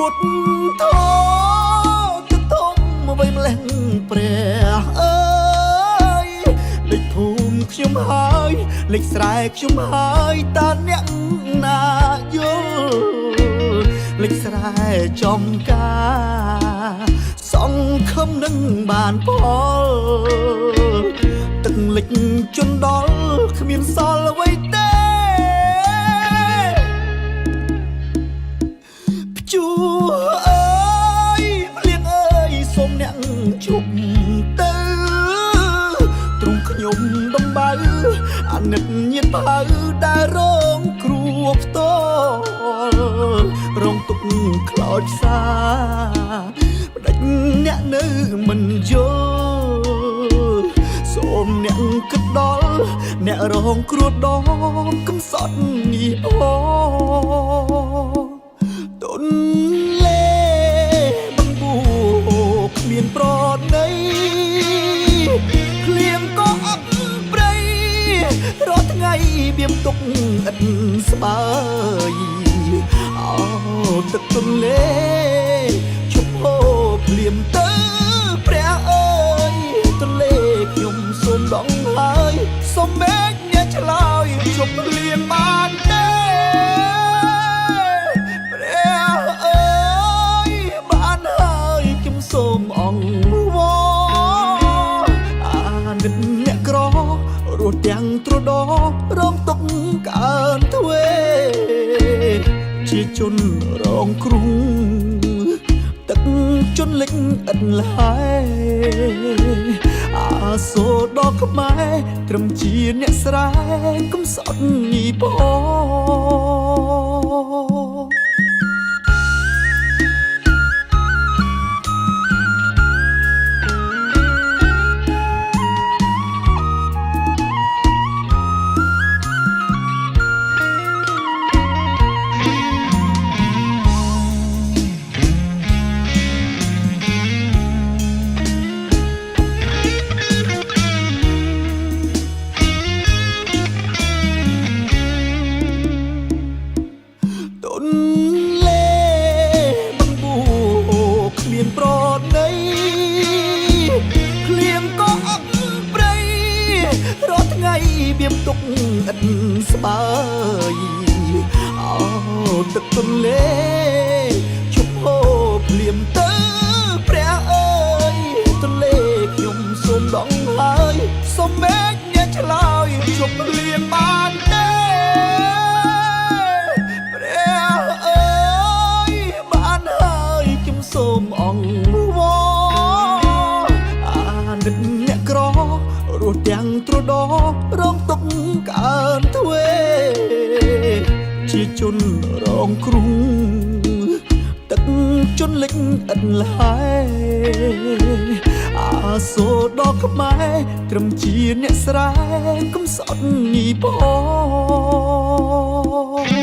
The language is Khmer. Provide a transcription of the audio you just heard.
ពុតធោទឹកធំអ្វីម្លេះព្រះអើយលេខភូមិខ្ញុំហើយលេខស្រែខ្ញុំហើយតើអ្នកណាយល់លេខស្រែចំការសង្ឃឹមនឹងបានផលទឹកលិចជន់ដល់គ្មានសល់អ្វីទេភ្ជួរអើយភ្លៀងអើយសូមអ្នកជប់ទៅទ្រង់ខ្ញុំដំបៅអាណិតញាតភៅដែលរងគ្រោះផ្ទាល់រងទុកខ្លោចផ្សាផ្ដាច់អ្នកនៅមិនយល់សូមអ្នកគិតដល់អ្នករងគ្រោះដល់កំសត់នេះអូទុនលេបង្បួគ្មានប្រណីភ្លៀងក៏អត់ព្រៃរាល់ថ្ងៃបៀមទុកឥតស្បើយអូទឹកទុនលេជប់ហូរភ្លៀងទៅព្រះអើយទុនលេខ្ញុំសូមដងហើយសូមមេឃអ្នកឆ្លើយជប់ភ្លៀងបានទេព្រះអើយបានហើយខ្ញុំសូមអង្គវអាណិតអ្នកក្ររស់ទាំងទ្រដរងទុកកើនទ្វេជាជនរងគ្រោះទឹកជន់លិចឥតលហើយអាសូរដល់ខ្មែរត្រឹមជាអ្នកស្រែកំសត់ញីផងបៀមទុកឥតស្បើយអូទឹកទន្លេជប់ហូរភ្លៀងទៅព្រះអើយទន្លេខ្ញុំសូមដងហើយសូមមេឃអ្នកឆ្លើយជប់ភ្លៀងបានទេព្រះអើយបានហើយខ្ញុំសូមអង្គវអាណិតអ្នកក្ររស់ទាំងទ្រដរងទុកកើនទ្វេជាជនរងគ្រោះទឹកជន់លិចឥតលហើយអាសូរដល់ខ្មែរត្រឹមជាអ្នកស្រែកំសត់ញីផង